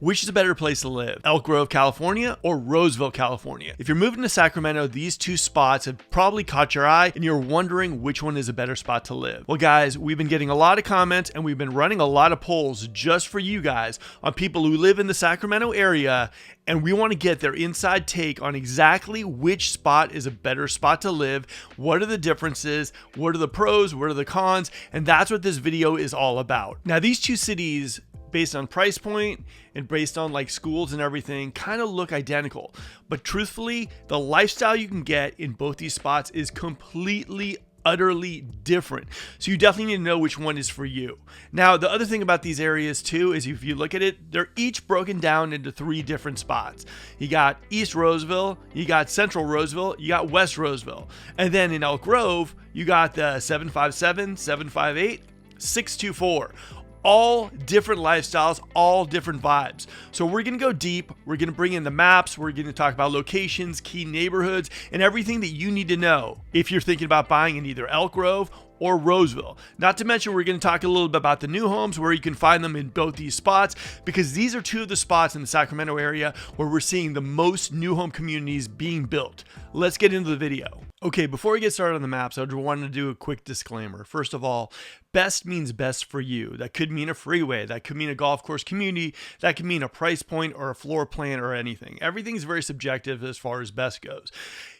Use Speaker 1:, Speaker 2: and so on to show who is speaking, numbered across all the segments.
Speaker 1: Which is a better place to live, Elk Grove, California or Roseville, California? If you're moving to Sacramento, these two spots have probably caught your eye and you're wondering which one is a better spot to live. Well guys, we've been getting a lot of comments and we've been running a lot of polls just for you guys on people who live in the Sacramento area, and we want to get their inside take on exactly which spot is a better spot to live, what are the differences, what are the pros, what are the cons, and that's what this video is all about. Now these two cities, based on price point and based on like schools and everything, kind of look identical. But truthfully, the lifestyle you can get in both these spots is completely, utterly different. So you definitely need to know which one is for you. Now, the other thing about these areas too is if you look at it, they're each broken down into three different spots. You got East Roseville, you got Central Roseville, you got West Roseville. And then in Elk Grove, you got the 757, 758, 624. All different lifestyles, all different vibes. So we're going to go deep. We're going to bring in the maps. We're going to talk about locations, key neighborhoods, and everything that you need to know if you're thinking about buying in either Elk Grove or Roseville. Not to mention, we're going to talk a little bit about the new homes, where you can find them in both these spots, because these are two of the spots in the Sacramento area where we're seeing the most new home communities being built. Let's get into the video. Okay, before we get started on the maps, I just wanted to do a quick disclaimer. First of all, best means best for you. That could mean a freeway, that could mean a golf course community, that could mean a price point or a floor plan or anything. Everything's very subjective as far as best goes.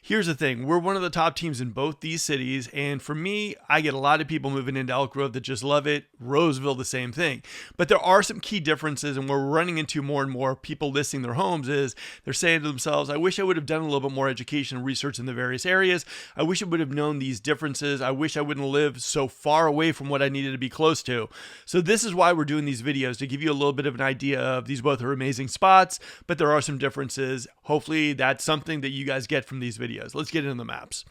Speaker 1: Here's the thing, we're one of the top teams in both these cities, and for me, I get a lot of people moving into Elk Grove that just love it. Roseville, the same thing. But there are some key differences, and we're running into more and more people listing their homes is they're saying to themselves, I wish I would have done a little bit more education and research in the various areas. I wish I would have known these differences. I wish I wouldn't live so far away from what I needed to be close to. So this is why we're doing these videos, to give you a little bit of an idea of these both are amazing spots, but there are some differences. Hopefully that's something that you guys get from these videos. Let's get into the maps.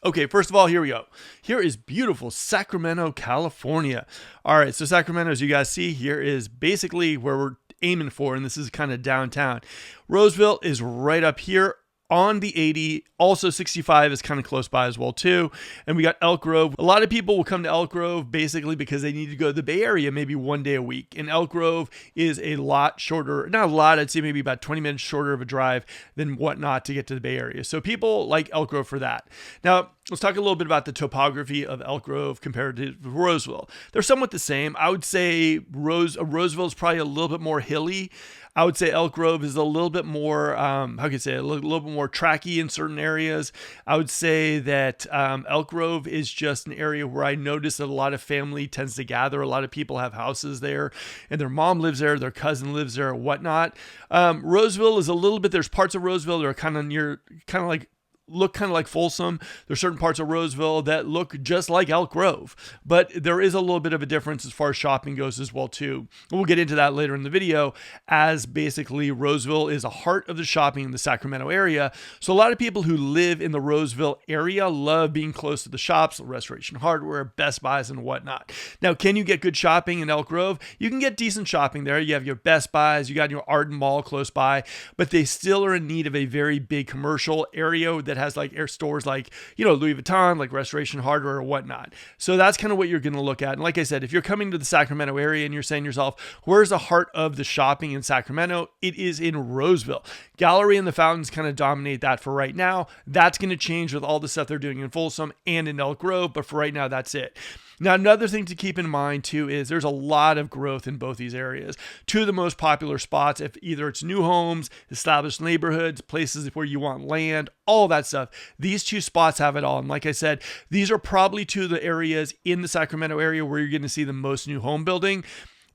Speaker 1: Okay, first of all, here we go. Here is beautiful Sacramento, California. All right, so Sacramento, as you guys see, here is basically where we're aiming for, and this is kind of downtown. Roseville is right up here on the 80. Also 65 is kind of close by as well too. And we got Elk Grove. A lot of people will come to Elk Grove basically because they need to go to the Bay Area maybe one day a week. And Elk Grove is a lot shorter, not a lot, I'd say maybe about 20 minutes shorter of a drive than whatnot to get to the Bay Area. So people like Elk Grove for that. Now, let's talk a little bit about the topography of Elk Grove compared to Roseville. They're somewhat the same. I would say Roseville is probably a little bit more hilly. I would say Elk Grove is a little bit more, how can you say, a little bit more tracky in certain areas. I would say that Elk Grove is just an area where I notice that a lot of family tends to gather. A lot of people have houses there, and their mom lives there, their cousin lives there, or whatnot. Roseville is a little bit, there's parts of Roseville that are kind of near, kind of like, look kind of like Folsom. There's certain parts of Roseville that look just like Elk Grove, but there is a little bit of a difference as far as shopping goes as well too. We'll get into that later in the video, as basically Roseville is a heart of the shopping in the Sacramento area. So a lot of people who live in the Roseville area love being close to the shops, Restoration Hardware, Best Buys, and whatnot. Now, can you get good shopping in Elk Grove? You can get decent shopping there. You have your Best Buys, you got your Arden Mall close by, but they still are in need of a very big commercial area that has like air stores like, Louis Vuitton, like Restoration Hardware or whatnot. So that's kind of what you're going to look at. And like I said, if you're coming to the Sacramento area and you're saying to yourself, where's the heart of the shopping in Sacramento? It is in Roseville. Gallery and the Fountains kind of dominate that for right now. That's going to change with all the stuff they're doing in Folsom and in Elk Grove, but for right now, that's it. Now, another thing to keep in mind too is there's a lot of growth in both these areas. Two of the most popular spots, if either it's new homes, established neighborhoods, places where you want land, all that stuff, these two spots have it all. And like I said, these are probably two of the areas in the Sacramento area where you're going to see the most new home building.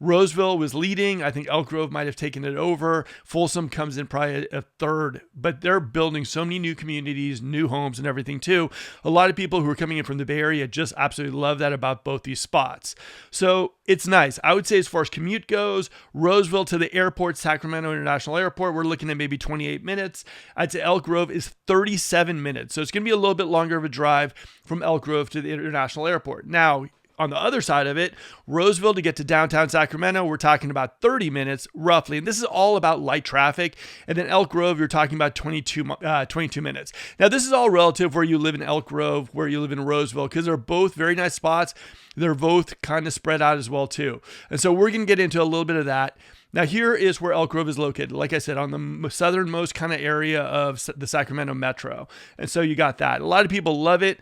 Speaker 1: Roseville was leading. I think Elk Grove might have taken it over. Folsom comes in probably a third, but they're building so many new communities, new homes and everything too. A lot of people who are coming in from the Bay Area just absolutely love that about both these spots. So it's nice. I would say as far as commute goes, Roseville to the airport, Sacramento International Airport, we're looking at maybe 28 minutes. I'd say Elk Grove is 37 minutes. So it's going to be a little bit longer of a drive from Elk Grove to the International Airport. Now, on the other side of it, Roseville to get to downtown Sacramento, we're talking about 30 minutes roughly. And this is all about light traffic. And then Elk Grove, you're talking about 22 minutes. Now, this is all relative where you live in Elk Grove, where you live in Roseville, because they're both very nice spots. They're both kind of spread out as well too. And so we're going to get into a little bit of that. Now here is where Elk Grove is located. Like I said, on the southernmost kind of area of the Sacramento metro. And so you got that. A lot of people love it.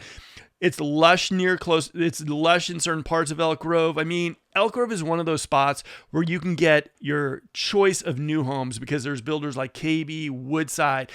Speaker 1: It's lush it's lush in certain parts of Elk Grove. I mean, Elk Grove is one of those spots where you can get your choice of new homes because there's builders like KB, Woodside,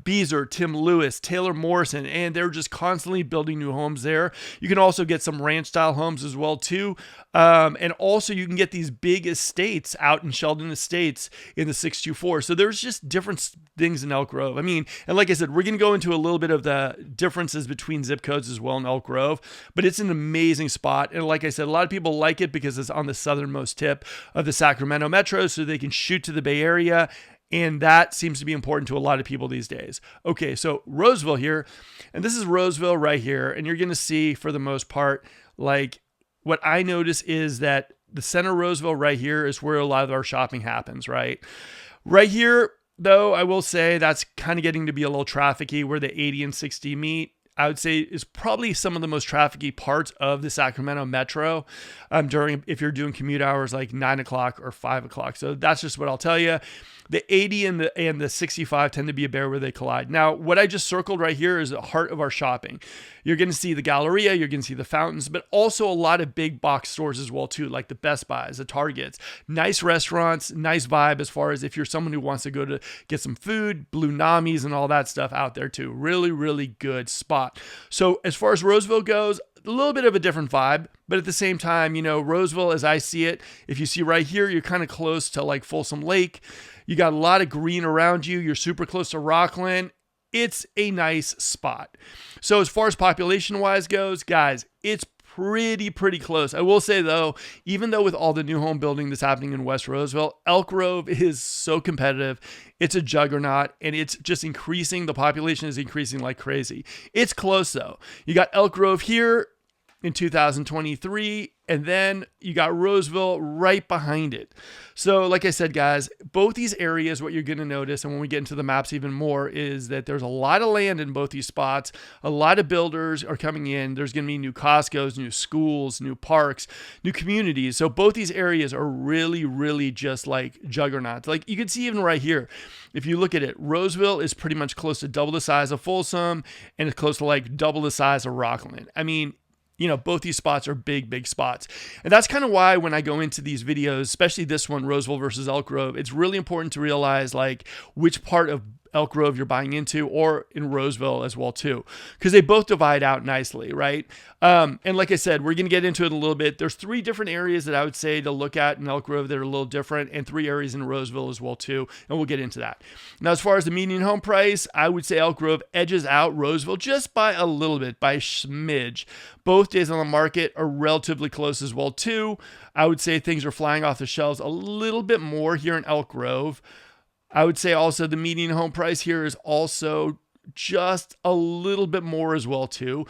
Speaker 1: Beazer, Tim Lewis, Taylor Morrison, and they're just constantly building new homes there. You can also get some ranch style homes as well too. And also you can get these big estates out in Sheldon Estates in the 624. So there's just different things in Elk Grove. I mean, and like I said, we're going to go into a little bit of the differences between zip codes as well in Elk Grove, but it's an amazing spot. And like I said, a lot of people like it because it's on the southernmost tip of the Sacramento metro, so they can shoot to the Bay Area. And that seems to be important to a lot of people these days. Okay, so Roseville here, and this is Roseville right here. And you're going to see for the most part, like what I notice is that the center of Roseville right here is where a lot of our shopping happens, right? Right here, though, I will say that's kind of getting to be a little trafficy where the 80 and 60 meet. I would say is probably some of the most trafficy parts of the Sacramento metro if you're doing commute hours like 9 o'clock or 5 o'clock. So that's just what I'll tell you. The 80 and the 65 tend to be a bear where they collide. Now, what I just circled right here is the heart of our shopping. You're going to see the Galleria, you're going to see the fountains, but also a lot of big box stores as well too, like the Best Buys, the Targets, nice restaurants, nice vibe as far as if you're someone who wants to go to get some food, Blue Namis and all that stuff out there too. Really, really good spot. So as far as Roseville goes, a little bit of a different vibe, but at the same time, you know, Roseville, as I see it, if you see right here, you're kind of close to like Folsom Lake. You got a lot of green around you. You're super close to Rockland. It's a nice spot. So as far as population wise goes, guys, it's pretty close. I will say though, even though with all the new home building that's happening in West Roseville, Elk Grove is so competitive. It's a juggernaut and it's just increasing. The population is increasing like crazy. It's close though. You got Elk Grove here in 2023, and then you got Roseville right behind it. So like I said, guys, both these areas, what you're going to notice, and when we get into the maps even more, is that there's a lot of land in both these spots. A lot of builders are coming in. There's going to be new Costco's, new schools, new parks, new communities. So both these areas are really just like juggernauts. Like you can see even right here, if you look at it, Roseville is pretty much close to double the size of Folsom, and it's close to like double the size of Rockland. I mean, you know, both these spots are big spots. And that's kind of why when I go into these videos, especially this one, Roseville versus Elk Grove, it's really important to realize like which part of Elk Grove you're buying into, or in Roseville as well too, because they both divide out nicely, right? And like I said, we're going to get into it a little bit. There's 3 different areas that I would say to look at in Elk Grove that are a little different, and 3 areas in Roseville as well too, and we'll get into that. Now, as far as the median home price, I would say Elk Grove edges out Roseville just by a little bit, by a smidge. Both days on the market are relatively close as well too. I would say things are flying off the shelves a little bit more here in Elk Grove. I would say also the median home price here is also just a little bit more as well too.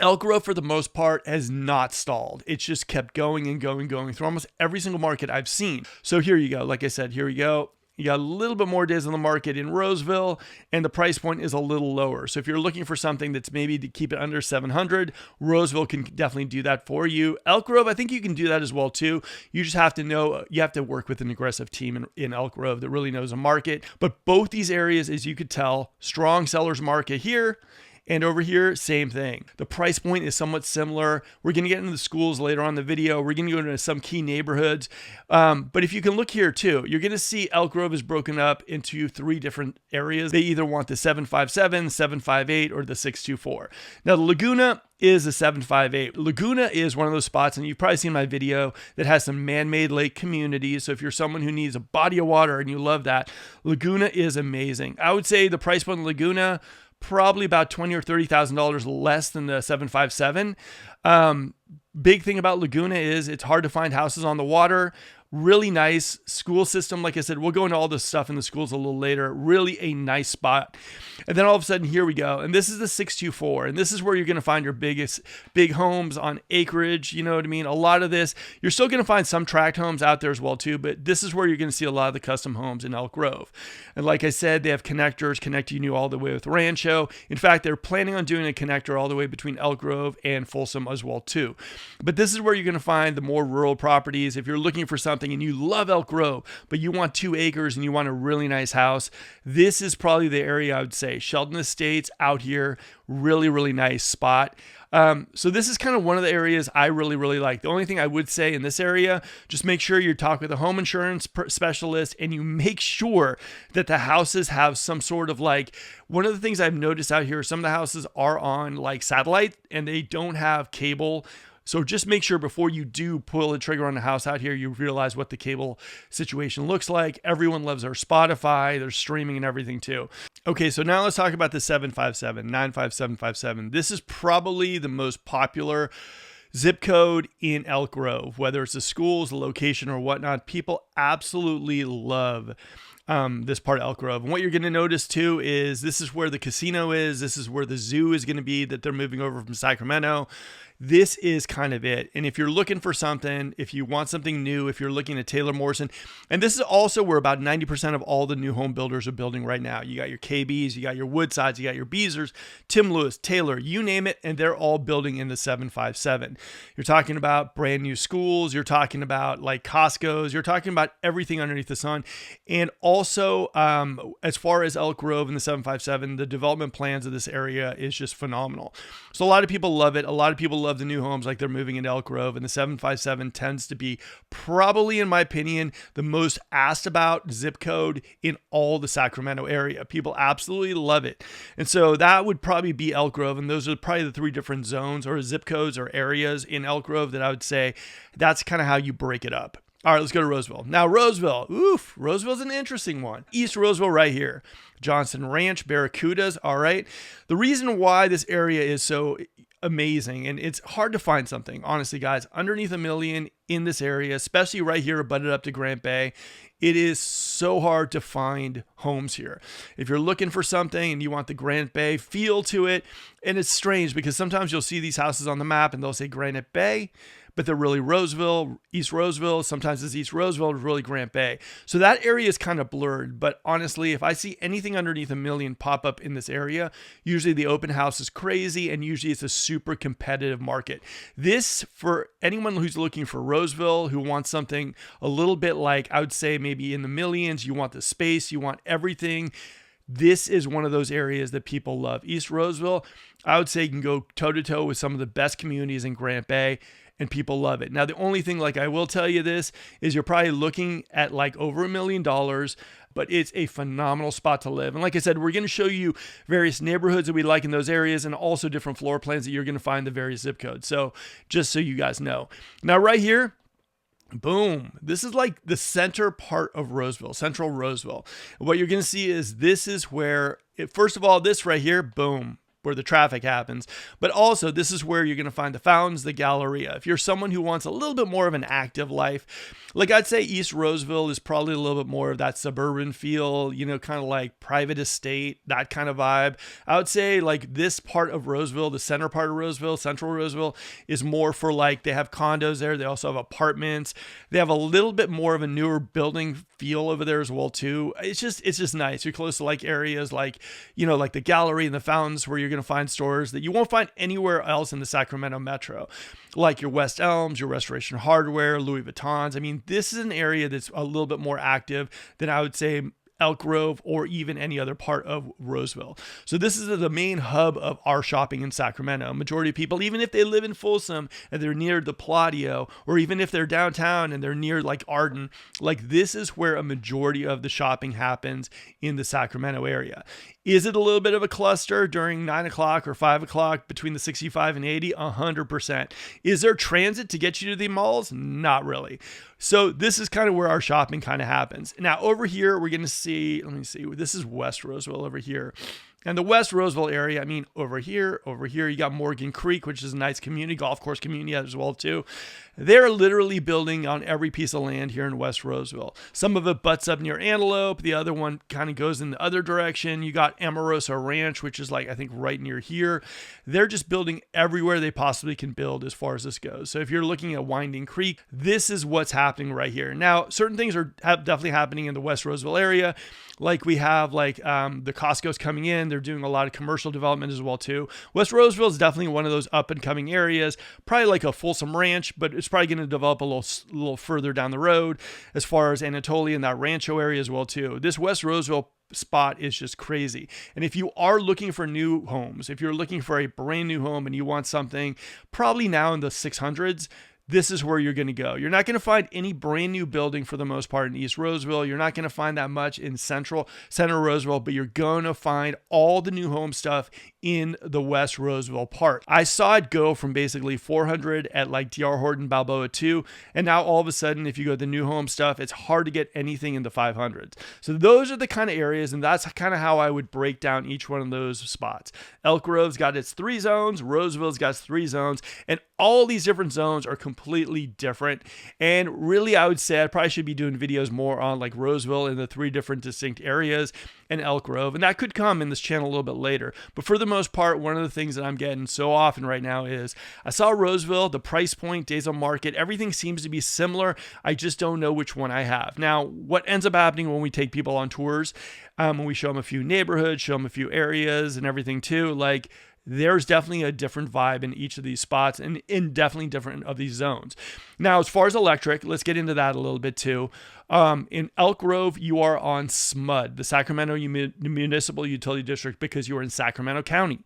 Speaker 1: Elk Grove, for the most part, has not stalled. It's just kept going and going through almost every single market I've seen. So here you go. Like I said, here we go. You got a little bit more days on the market in Roseville, and the price point is a little lower. So if you're looking for something that's maybe to keep it under $700, Roseville can definitely do that for you. Elk Grove, I think you can do that as well too. You just have to know, you have to work with an aggressive team in Elk Grove that really knows a market. But both these areas, as you could tell, strong seller's market here. And over here, same thing. The price point is somewhat similar. We're going to get into the schools later on in the video. We're going to go into some key neighborhoods. But if you can look here too, you're going to see Elk Grove is broken up into 3 different areas. They either want the 757, 758, or the 624. Now, the Laguna is a 758. Laguna is one of those spots, and you've probably seen my video, that has some man-made lake communities. So if you're someone who needs a body of water and you love that, Laguna is amazing. I would say the price point of Laguna, probably about $20,000 or $30,000 less than the 757. Big thing about Laguna is it's hard to find houses on the water. Really nice school system. Like I said, we'll go into all this stuff in the schools a little later. Really a nice spot. And then all of a sudden, here we go. And this is the 624. And this is where you're going to find your big homes on acreage. You know what I mean? A lot of this, you're still going to find some tract homes out there as well too, but this is where you're going to see a lot of the custom homes in Elk Grove. And like I said, they have connectors connecting you all the way with Rancho. In fact, they're planning on doing a connector all the way between Elk Grove and Folsom as well too. But this is where you're going to find the more rural properties. If you're looking for something something and you love Elk Grove, but you want 2 acres and you want a really nice house, this is probably the area I would say. Sheldon Estates out here, really, really nice spot. So this is kind of one of the areas I really, really like. The only thing I would say in this area, just make sure you talk with a home insurance specialist and you make sure that the houses have some sort of like, one of the things I've noticed out here, some of the houses are on like satellite and they don't have cable. So just make sure before you do pull the trigger on the house out here, you realize what the cable situation looks like. Everyone loves their Spotify, their streaming and everything too. Okay, so now let's talk about the 95757. This is probably the most popular zip code in Elk Grove, whether it's the schools, the location or whatnot. People absolutely love this part of Elk Grove. And what you're going to notice too is this is where the casino is. This is where the zoo is going to be that they're moving over from Sacramento. This is kind of it. And if you're looking for something, if you want something new, if you're looking at Taylor Morrison, and this is also where about 90% of all the new home builders are building right now. You got your KBs, you got your Woodsides, you got your Beezers, Tim Lewis, Taylor, you name it, and they're all building in the 757. You're talking about brand new schools. You're talking about like Costco's. You're talking about everything underneath the sun. And also, as far as Elk Grove and the 757, the development plans of this area is just phenomenal. So a lot of people love it. A lot of people love the new homes like they're moving into Elk Grove, and the 757 tends to be probably, in my opinion, the most asked about zip code in all the Sacramento area. People absolutely love it. And so that would probably be Elk Grove, and those are probably the 3 different zones or zip codes or areas in Elk Grove that I would say that's kind of how you break it up. All right, let's go to Roseville. Now, Roseville. Roseville's an interesting one. East Roseville right here. Johnson Ranch, Barracudas. All right. The reason why this area is so amazing, and it's hard to find something, honestly, guys, underneath $1 million in this area, especially right here, butted up to Grant Bay. It is so hard to find homes here. If you're looking for something and you want the Grant Bay feel to it, and it's strange because sometimes you'll see these houses on the map and they'll say Granite Bay, but they're really Roseville, East Roseville. Sometimes it's East Roseville, it's really Grant Bay. So that area is kind of blurred. But honestly, if I see anything underneath $1 million pop up in this area, usually the open house is crazy and usually it's a super competitive market. This, for anyone who's looking for Roseville, who wants something a little bit like, I would say maybe in the millions, you want the space, you want everything. This is one of those areas that people love. East Roseville, I would say you can go toe to toe with some of the best communities in Grant Bay. And people love it. Now, the only thing, like I will tell you this, is you're probably looking at like over $1 million, but it's a phenomenal spot to live. And like I said, we're going to show you various neighborhoods that we like in those areas and also different floor plans that you're going to find the various zip codes. So just so you guys know. Now, right here, boom. This is like the center part of Roseville, central Roseville. What you're going to see is this is where, first of all, this right here, boom, where the traffic happens, but also this is where you're going to find the fountains, the Galleria. If you're someone who wants a little bit more of an active life, like I'd say East Roseville is probably a little bit more of that suburban feel, you know, kind of like private estate, that kind of vibe. I would say like this part of Roseville, the center part of Roseville, central Roseville, is more for like, they have condos there. They also have apartments. They have a little bit more of a newer building feel over there as well too. It's just nice. You're close to like areas like, you know, like the Gallery and the fountains where you're going to find stores that you won't find anywhere else in the Sacramento metro, like your West Elms, your Restoration Hardware, Louis Vuittons. I mean, this is an area that's a little bit more active than I would say Elk Grove or even any other part of Roseville. So this is the main hub of our shopping in Sacramento. Majority of people, even if they live in Folsom and they're near the Palladio, or even if they're downtown and they're near like Arden, like this is where a majority of the shopping happens in the Sacramento area. Is it a little bit of a cluster during 9 o'clock or 5 o'clock between the 65 and 80? 100%. Is there transit to get you to the malls? Not really. So this is kind of where our shopping kind of happens. Now over here, we're going to see, let me see, this is West Roseville over here. And the West Roseville area, I mean, over here, you got Morgan Creek, which is a nice community, golf course community as well, too. They're literally building on every piece of land here in West Roseville. Some of it butts up near Antelope. The other one kind of goes in the other direction. You got Amorosa Ranch, which is like, I think, right near here. They're just building everywhere they possibly can build as far as this goes. So if you're looking at Winding Creek, this is what's happening right here. Now, certain things are definitely happening in the West Roseville area. Like we have like the Costco's coming in. They're doing a lot of commercial development as well too. West Roseville is definitely one of those up and coming areas, probably like a Folsom Ranch, but it's probably going to develop a little further down the road as far as Anatolia and that Rancho area as well too. This West Roseville spot is just crazy. And if you are looking for new homes, if you're looking for a brand new home and you want something probably now in the 600s, this is where you're going to go. You're not going to find any brand new building for the most part in East Roseville. You're not going to find that much in center Roseville, but you're going to find all the new home stuff in the West Roseville part. I saw it go from basically 400 at like D.R. Horton, Balboa 2, and now all of a sudden, if you go to the new home stuff, it's hard to get anything in the 500s. So those are the kind of areas, and that's kind of how I would break down each one of those spots. Elk Grove's got its 3 zones, Roseville's got its 3 zones, and all these different zones are completely different. And really, I would say I probably should be doing videos more on like Roseville in the 3 different distinct areas and Elk Grove. And that could come in this channel a little bit later. But for the most part, one of the things that I'm getting so often right now is I saw Roseville, the price point, days on market, everything seems to be similar. I just don't know which one I have. Now, what ends up happening when we take people on tours, when we show them a few neighborhoods, show them a few areas and everything too, like there's definitely a different vibe in each of these spots and in definitely different of these zones. Now, as far as electric, let's get into that a little bit too. In Elk Grove, you are on SMUD, the Sacramento Municipal Utility District, because you are in Sacramento County.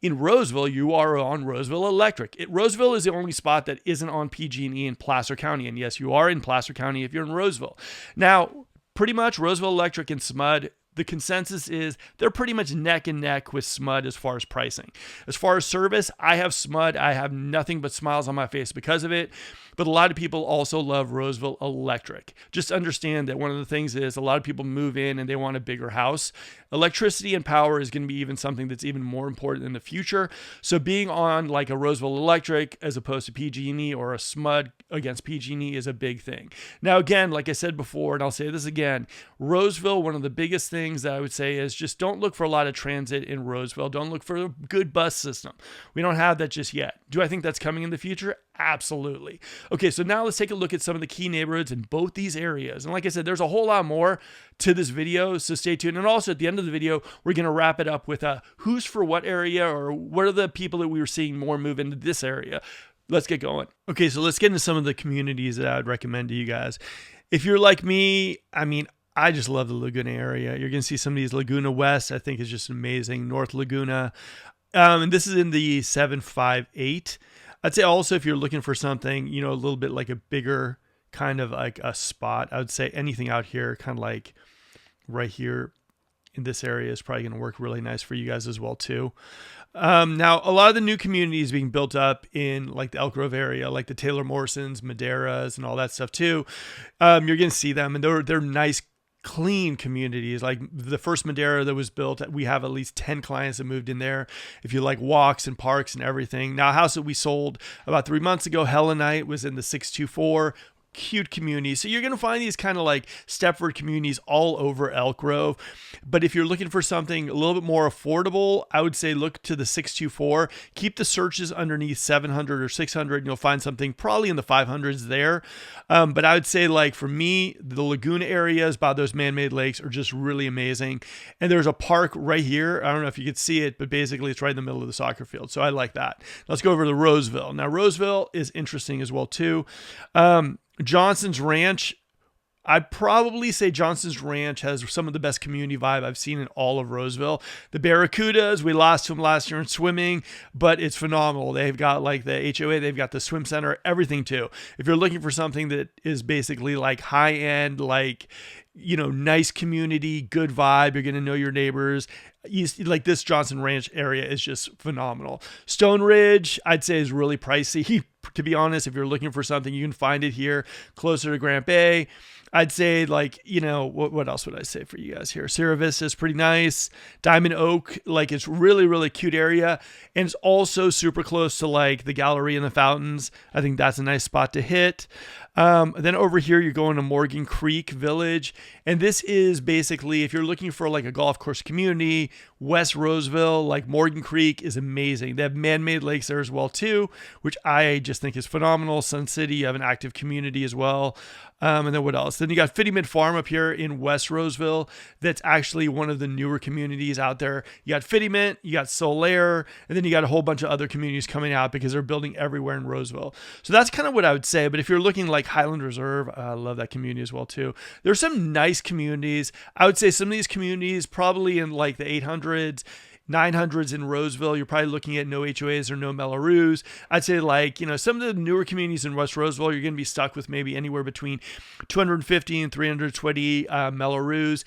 Speaker 1: In Roseville, you are on Roseville Electric. Roseville is the only spot that isn't on PG&E in Placer County. And yes, you are in Placer County if you're in Roseville. Now, pretty much Roseville Electric and SMUD, the consensus is they're pretty much neck and neck with SMUD as far as pricing. As far as service, I have SMUD. I have nothing but smiles on my face because of it. But a lot of people also love Roseville Electric. Just understand that one of the things is a lot of people move in and they want a bigger house. Electricity and power is going to be even something that's even more important in the future. So being on like a Roseville Electric as opposed to PG&E or a SMUD against PG&E is a big thing. Now, again, like I said before, and I'll say this again, Roseville, one of the biggest things that I would say is just don't look for a lot of transit in Roseville. Don't look for a good bus system. We don't have that just yet. Do I think that's coming in the future? Absolutely. Okay, so now let's take a look at some of the key neighborhoods in both these areas. And like I said, there's a whole lot more to this video, so stay tuned. And also at the end of the video, we're going to wrap it up with who's for what area, or what are the people that we were seeing more move into this area. Let's get going. Okay, so let's get into some of the communities that I would recommend to you guys. If you're like me, I just love the Laguna area. You're going to see some of these. Laguna West, I think, is just amazing. North Laguna. And this is in the 758. I'd say also if you're looking for something, a little bit like a bigger kind of like a spot, I would say anything out here, kind of like right here in this area is probably going to work really nice for you guys as well too. Now, a lot of the new communities being built up in like the Elk Grove area, like the Taylor Morrisons, Maderas, and all that stuff too. You're going to see them, and they're nice, clean communities. Like the first Madera that was built, we have at least 10 clients that moved in there. If you like walks and parks and everything. Now, a house that we sold about 3 months ago, Hella Night, was in the 624. Cute community. So you're going to find these kind of like Stepford communities all over Elk Grove. But if you're looking for something a little bit more affordable, I would say look to the 624. Keep the searches underneath 700 or 600 and you'll find something probably in the 500s there. But I would say, like, for me, the Laguna areas by those man-made lakes are just really amazing. And there's a park right here. I don't know if you could see it, but basically it's right in the middle of the soccer field. So I like that. Let's go over to Roseville. Now, Roseville is interesting as well too. Johnson's Ranch, I'd probably say Johnson's Ranch has some of the best community vibe I've seen in all of Roseville. The Barracudas, we lost to them last year in swimming, but it's phenomenal. They've got like the HOA, they've got the swim center, everything too. If you're looking for something that is basically like high end, like, nice community, good vibe, you're going to know your neighbors. Like this Johnson Ranch area is just phenomenal. Stone Ridge, I'd say, is really pricey. To be honest, if you're looking for something, you can find it here closer to Grant Bay. I'd say, like, what else would I say for you guys here? Sierra Vista is pretty nice. Diamond Oak, like, it's really, really cute area. And it's also super close to like the gallery and the fountains. I think that's a nice spot to hit. Then over here, you're going to Morgan Creek Village. And this is basically, if you're looking for like a golf course community, West Roseville, like Morgan Creek is amazing. They have man-made lakes there as well too, which I just think is phenomenal. Sun City, you have an active community as well. And then what else? Then you got Fittyman Farm up here in West Roseville. That's actually one of the newer communities out there. You got Fittyman, you got Solaire, and then you got a whole bunch of other communities coming out because they're building everywhere in Roseville. So that's kind of what I would say. But if you're looking like Highland Reserve, I love that community as well too. There's some nice communities. I would say some of these communities probably in like the 800s, 900s in Roseville, you're probably looking at no HOAs or no Mellorees. I'd say like, some of the newer communities in West Roseville, you're going to be stuck with maybe anywhere between 250 and 320 Mellorees.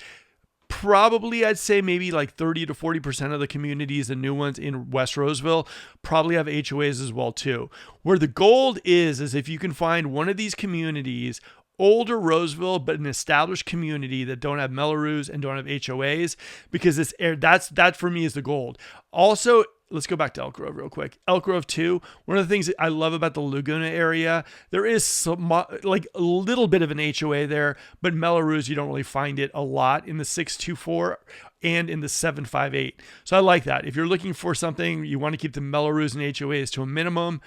Speaker 1: Probably, I'd say maybe like 30 to 40% of the communities, the new ones in West Roseville, probably have HOAs as well too. Where the gold is if you can find one of these communities, older Roseville, but an established community that don't have Mellorees and don't have HOAs, because that for me is the gold. Also, let's go back to Elk Grove real quick. Elk Grove too. One of the things that I love about the Laguna area, there is some, like a little bit of an HOA there, but Mellorees, you don't really find it a lot in the 624 and in the 758. So I like that. If you're looking for something, you want to keep the Mellorees and HOAs to a minimum.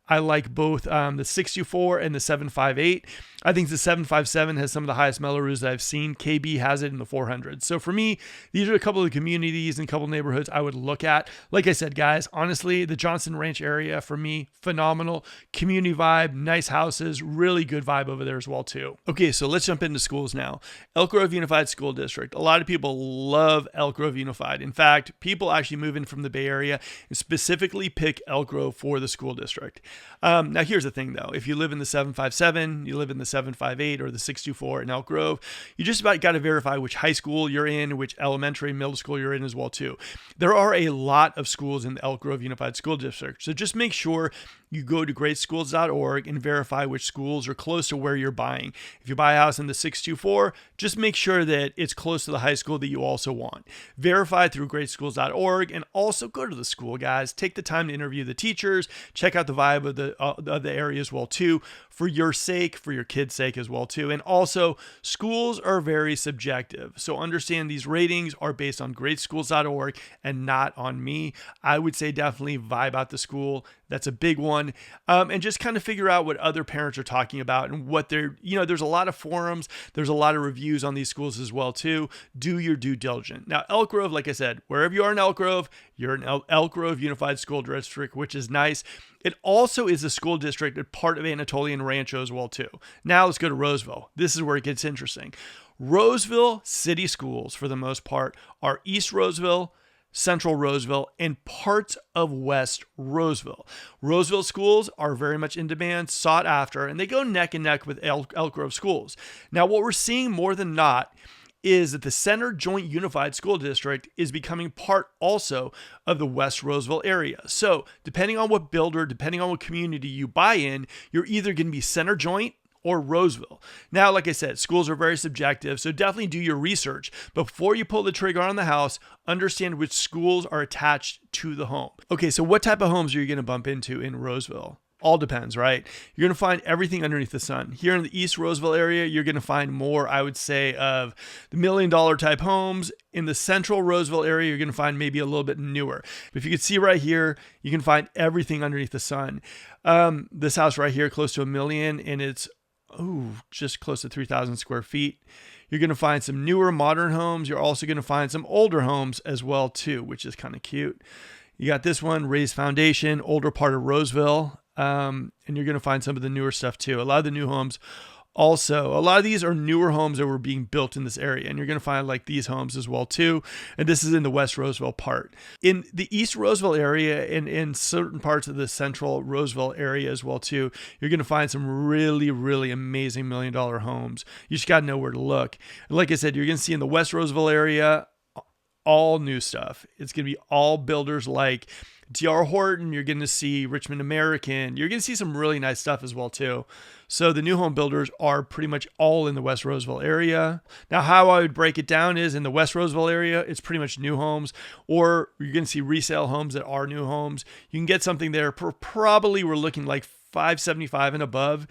Speaker 1: I like both the 624 and the 758. I think the 757 has some of the highest Mellorees that I've seen. KB has it in the 400s. So for me, these are a couple of the communities and a couple of neighborhoods I would look at. Like I said, guys, honestly, the Johnson Ranch area for me, phenomenal. Community vibe, nice houses, really good vibe over there as well too. Okay, so let's jump into schools now. Elk Grove Unified School District. A lot of people love Elk Grove Unified. In fact, people actually move in from the Bay Area and specifically pick Elk Grove for the school district. Now here's the thing though. If you live in the 757, you live in the 758 or the 624 in Elk Grove, you just about got to verify which high school you're in, which elementary, middle school you're in as well too. There are a lot of schools in the Elk Grove Unified School District. So just make sure you go to greatschools.org and verify which schools are close to where you're buying. If you buy a house in the 624, just make sure that it's close to the high school that you also want. Verify through greatschools.org and also go to the school, guys. Take the time to interview the teachers, check out the vibe of the area as well too, for your sake, for your kids' sake as well too. And also, schools are very subjective. So understand these ratings are based on greatschools.org and not on me. I would say definitely vibe out the school. That's a big one. And just kind of figure out what other parents are talking about and what they're, there's a lot of forums. There's a lot of reviews on these schools as well too. Do your due diligence. Now, Elk Grove, like I said, wherever you are in Elk Grove, you're in Elk Grove Unified School District, which is nice. It also is a school district and part of Anatolian Rancho as well too. Now let's go to Roseville. This is where it gets interesting. Roseville city schools, for the most part, are East Roseville, Central Roseville, and parts of West Roseville. Roseville schools are very much in demand, sought after, and they go neck and neck with Elk Grove schools. Now, what we're seeing more than not is that the Center Joint Unified School District is becoming part also of the West Roseville area. So depending on what builder, depending on what community you buy in, you're either going to be Center Joint or Roseville. Now, like I said, schools are very subjective, so definitely do your research. Before you pull the trigger on the house, understand which schools are attached to the home. Okay, so what type of homes are you going to bump into in Roseville? All depends, right? You're going to find everything underneath the sun. Here in the East Roseville area, you're going to find more, I would say, of the $1 million type homes. In the Central Roseville area, you're going to find maybe a little bit newer. But if you can see right here, you can find everything underneath the sun. This house right here, close to $1 million, and it's just close to 3,000 square feet. You're going to find some newer modern homes. You're also going to find some older homes as well too, which is kind of cute. You got this one, raised foundation, older part of Roseville. And you're going to find some of the newer stuff too. A lot of the new homes also, a lot of these are newer homes that were being built in this area. And you're going to find like these homes as well too. And this is in the West Roseville part. In the East Roseville area and in certain parts of the Central Roseville area as well too, you're going to find some really, really amazing $1 million homes. You just got to know where to look. And like I said, you're going to see in the West Roseville area, all new stuff. It's going to be all builders like D.R. Horton. You're going to see Richmond American. You're going to see some really nice stuff as well too. So the new home builders are pretty much all in the West Roseville area. Now, how I would break it down is in the West Roseville area, it's pretty much new homes, or you're going to see resale homes that are new homes. You can get something there. Probably we're looking like $575 and above.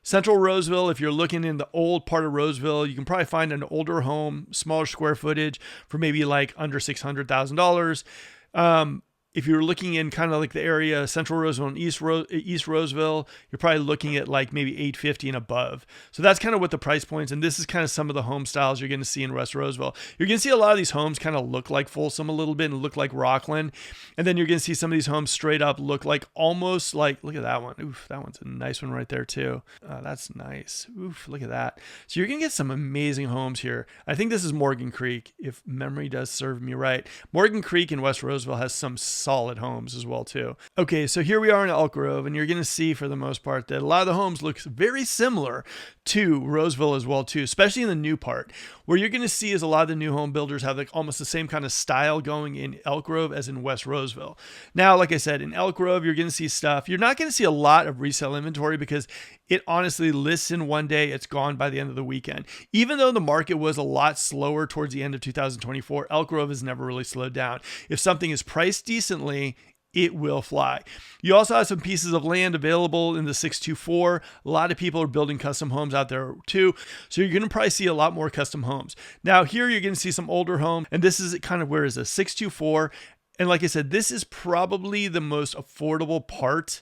Speaker 1: Central Roseville, if you're looking in the old part of Roseville, you can probably find an older home, smaller square footage for maybe like under $600,000. If you're looking in kind of like the area, Central Roseville and East Roseville, you're probably looking at like maybe $850 and above. So that's kind of what the price points, and this is kind of some of the home styles you're going to see in West Roseville. You're going to see a lot of these homes kind of look like Folsom a little bit and look like Rockland. And then you're going to see some of these homes straight up look like almost like, look at that one. Oof, that one's a nice one right there too. That's nice. Oof, look at that. So you're going to get some amazing homes here. I think this is Morgan Creek, if memory does serve me right. Morgan Creek in West Roseville has some solid homes as well too. Okay, so here we are in Elk Grove, and you're going to see for the most part that a lot of the homes look very similar to Roseville as well too, especially in the new part. Where you're going to see is a lot of the new home builders have like almost the same kind of style going in Elk Grove as in West Roseville. Now, like I said, in Elk Grove, you're going to see stuff. You're not going to see a lot of resale inventory because it honestly lists in one day, it's gone by the end of the weekend. Even though the market was a lot slower towards the end of 2024, Elk Grove has never really slowed down. If something is priced decently, it will fly. You also have some pieces of land available in the 624. A lot of people are building custom homes out there too. So you're going to probably see a lot more custom homes. Now here you're going to see some older homes, and this is kind of where is a 624. And like I said, this is probably the most affordable part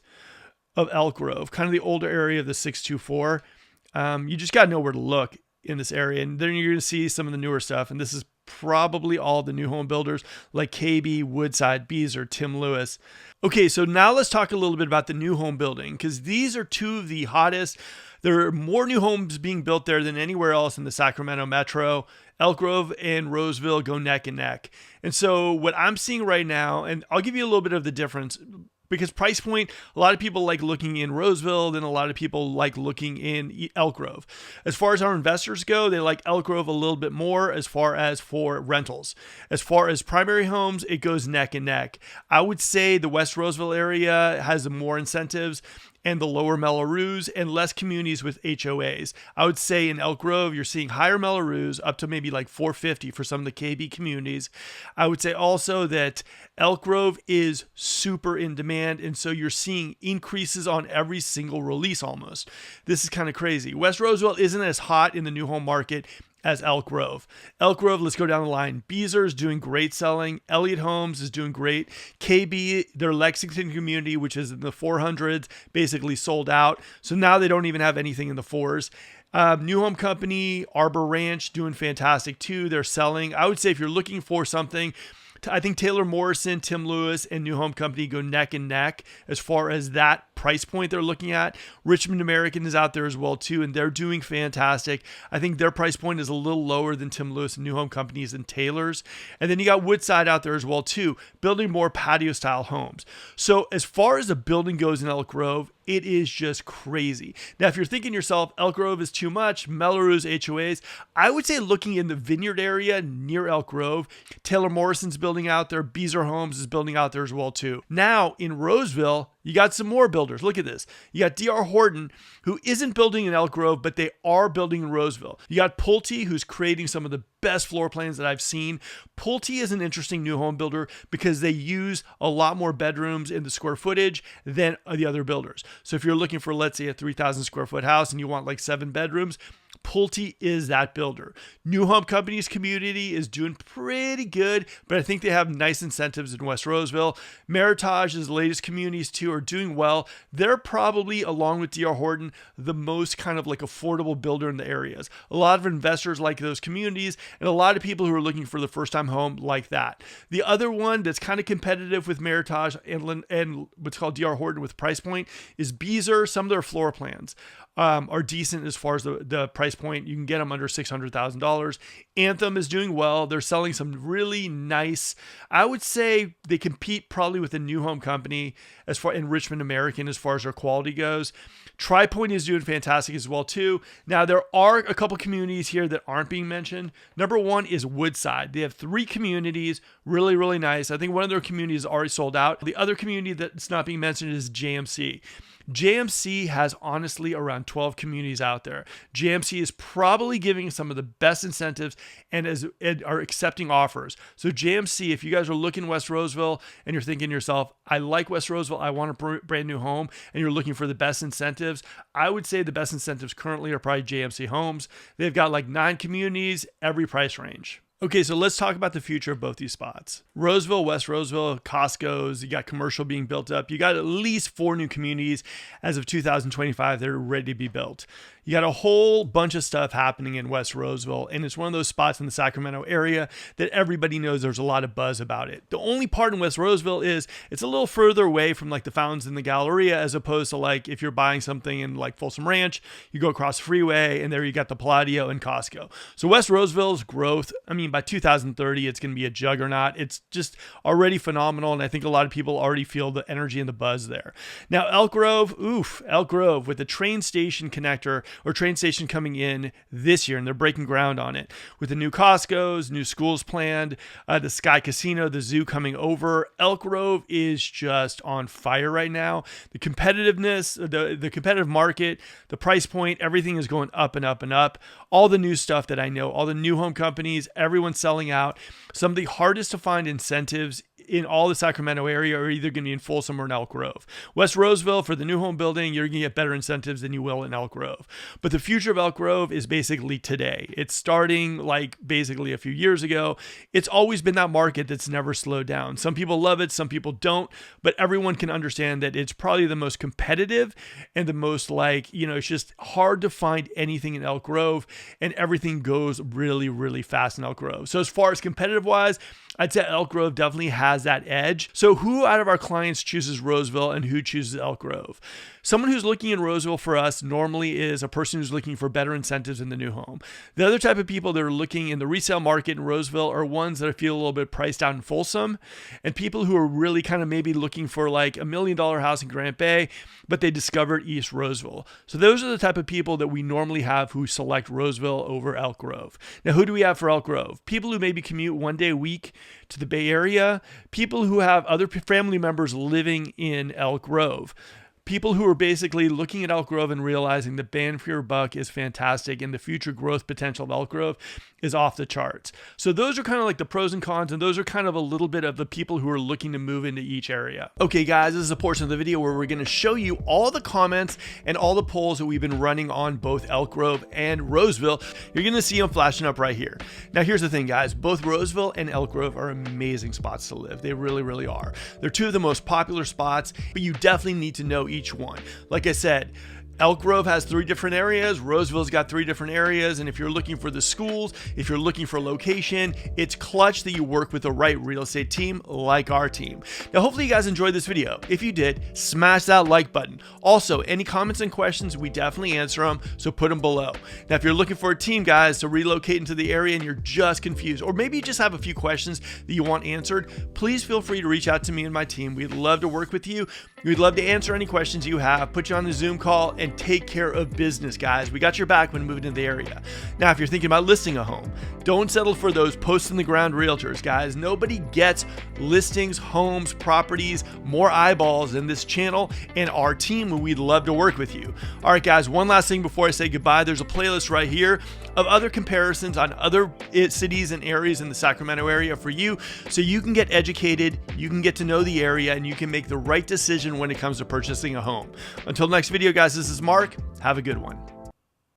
Speaker 1: of Elk Grove, kind of the older area of the 624. You just got to know where to look in this area. And then you're going to see some of the newer stuff. And this is probably all the new home builders like KB, Woodside, Beazer, Tim Lewis. Okay, so now let's talk a little bit about the new home building, because these are two of the hottest. There are more new homes being built there than anywhere else in the Sacramento metro. Elk Grove and Roseville go neck and neck. And so what I'm seeing right now, and I'll give you a little bit of the difference, because price point, a lot of people like looking in Roseville, then a lot of people like looking in Elk Grove. As far as our investors go, they like Elk Grove a little bit more as far as for rentals. As far as primary homes, it goes neck and neck. I would say the West Roseville area has more incentives, and the lower Mellorews, and less communities with HOAs. I would say in Elk Grove, you're seeing higher Mellorews, up to maybe like 450 for some of the KB communities. I would say also that Elk Grove is super in demand, and so you're seeing increases on every single release almost. This is kind of crazy. West Roseville isn't as hot in the new home market as Elk Grove. Elk Grove, let's go down the line. Beazer is doing great selling. Elliott Homes is doing great. KB, their Lexington community, which is in the 400s, basically sold out. So now they don't even have anything in the 4s. New Home Company, Arbor Ranch, doing fantastic too. They're selling. I would say if you're looking for something, I think Taylor Morrison, Tim Lewis, and New Home Company go neck and neck as far as that price point they're looking at. Richmond American is out there as well too, and they're doing fantastic. I think their price point is a little lower than Tim Lewis and New Home Companies and Taylor's. And then you got Woodside out there as well too, building more patio style homes. So as far as the building goes in Elk Grove, it is just crazy. Now, if you're thinking to yourself, Elk Grove is too much, Mellorews, HOAs, I would say looking in the Vineyard area near Elk Grove, Taylor Morrison's building out there, Beazer Homes is building out there as well too. Now in Roseville, you got some more builders. Look at this. You got D.R. Horton, who isn't building in Elk Grove, but they are building in Roseville. You got Pulte, who's creating some of the best floor plans that I've seen. Pulte is an interesting new home builder because they use a lot more bedrooms in the square footage than the other builders. So if you're looking for, let's say, a 3,000 square foot house and you want like 7 bedrooms, Pulte is that builder. New Home Company's community is doing pretty good, but I think they have nice incentives in West Roseville. Meritage's latest communities too are doing well. They're probably, along with D.R. Horton, the most kind of like affordable builder in the areas. A lot of investors like those communities, and a lot of people who are looking for the first time home like that. The other one that's kind of competitive with Meritage and what's called D.R. Horton with price point is Beazer. Some of their floor plans are decent as far as the price point. You can get them under $600,000. Anthem is doing well. They're selling some really nice, I would say they compete probably with the New Home Company as far in Richmond American as far as their quality goes. Tri-Point is doing fantastic as well too. Now there are a couple communities here that aren't being mentioned. Number one is Woodside. They have 3 communities, really, really nice. I think one of their communities is already sold out. The other community that's not being mentioned is JMC. JMC has honestly around 12 communities out there. JMC is probably giving some of the best incentives and are accepting offers. So JMC, if you guys are looking West Roseville and you're thinking to yourself, I like West Roseville, I want a brand new home, and you're looking for the best incentives, I would say the best incentives currently are probably JMC Homes. They've got like 9 communities, every price range. Okay, so let's talk about the future of both these spots. Roseville, West Roseville, Costco's, you got commercial being built up. You got at least 4 new communities as of 2025 that are ready to be built. You got a whole bunch of stuff happening in West Roseville, and it's one of those spots in the Sacramento area that everybody knows there's a lot of buzz about it. The only part in West Roseville is it's a little further away from like the fountains in the Galleria, as opposed to like if you're buying something in like Folsom Ranch, you go across the freeway and there you got the Palladio and Costco. So West Roseville's growth, I mean, by 2030, it's going to be a juggernaut. It's just already phenomenal, and I think a lot of people already feel the energy and the buzz there. Now, Elk Grove with the train station connector or train station coming in this year, and they're breaking ground on it with the new Costco's, new schools planned, the Sky Casino, the zoo coming over. Elk Grove is just on fire right now. The competitiveness, the competitive market, the price point, everything is going up and up and up. All the new stuff that I know, all the new home companies, everyone's selling out. Some of the hardest to find incentives in all the Sacramento area are either going to be in Folsom or in Elk Grove. West Roseville, for the new home building, you're going to get better incentives than you will in Elk Grove. But the future of Elk Grove is basically today. It's starting like basically a few years ago. It's always been that market that's never slowed down. Some people love it, some people don't, but everyone can understand that it's probably the most competitive and the most it's just hard to find anything in Elk Grove, and everything goes really, really fast in Elk Grove. So as far as competitive wise, I'd say Elk Grove definitely has that edge. So who out of our clients chooses Roseville and who chooses Elk Grove? Someone who's looking in Roseville for us normally is a person who's looking for better incentives in the new home. The other type of people that are looking in the resale market in Roseville are ones that feel a little bit priced out in Folsom, and people who are really kind of maybe looking for like $1 million house in Grant Bay, but they discovered East Roseville. So those are the type of people that we normally have who select Roseville over Elk Grove. Now, who do we have for Elk Grove? People who maybe commute one day a week to the Bay Area, people who have other family members living in Elk Grove. People who are basically looking at Elk Grove and realizing the bang for your buck is fantastic and the future growth potential of Elk Grove is off the charts. So those are kind of like the pros and cons, and those are kind of a little bit of the people who are looking to move into each area. Okay guys, this is a portion of the video where we're going to show you all the comments and all the polls that we've been running on both Elk Grove and Roseville. You're going to see them flashing up right here. Now here's the thing guys, both Roseville and Elk Grove are amazing spots to live. They really, really are. They're 2 of the most popular spots, but you definitely need to know each one. Like I said, Elk Grove has 3 different areas. Roseville's got 3 different areas. And if you're looking for the schools, if you're looking for location, it's clutch that you work with the right real estate team like our team. Now, hopefully you guys enjoyed this video. If you did, smash that like button. Also, any comments and questions, we definitely answer them, so put them below. Now, if you're looking for a team, guys, to relocate into the area and you're just confused, or maybe you just have a few questions that you want answered, please feel free to reach out to me and my team. We'd love to work with you. We'd love to answer any questions you have, put you on a Zoom call, and take care of business, guys. We got your back when moving into the area. Now, if you're thinking about listing a home, don't settle for those post-in-the-ground realtors, guys. Nobody gets listings, homes, properties, more eyeballs than this channel and our team, and we'd love to work with you. All right, guys, one last thing before I say goodbye. There's a playlist right here of other comparisons on other cities and areas in the Sacramento area for you, so you can get educated, you can get to know the area, and you can make the right decision when it comes to purchasing a home. Until next video, guys, this is Mark. Have a good one.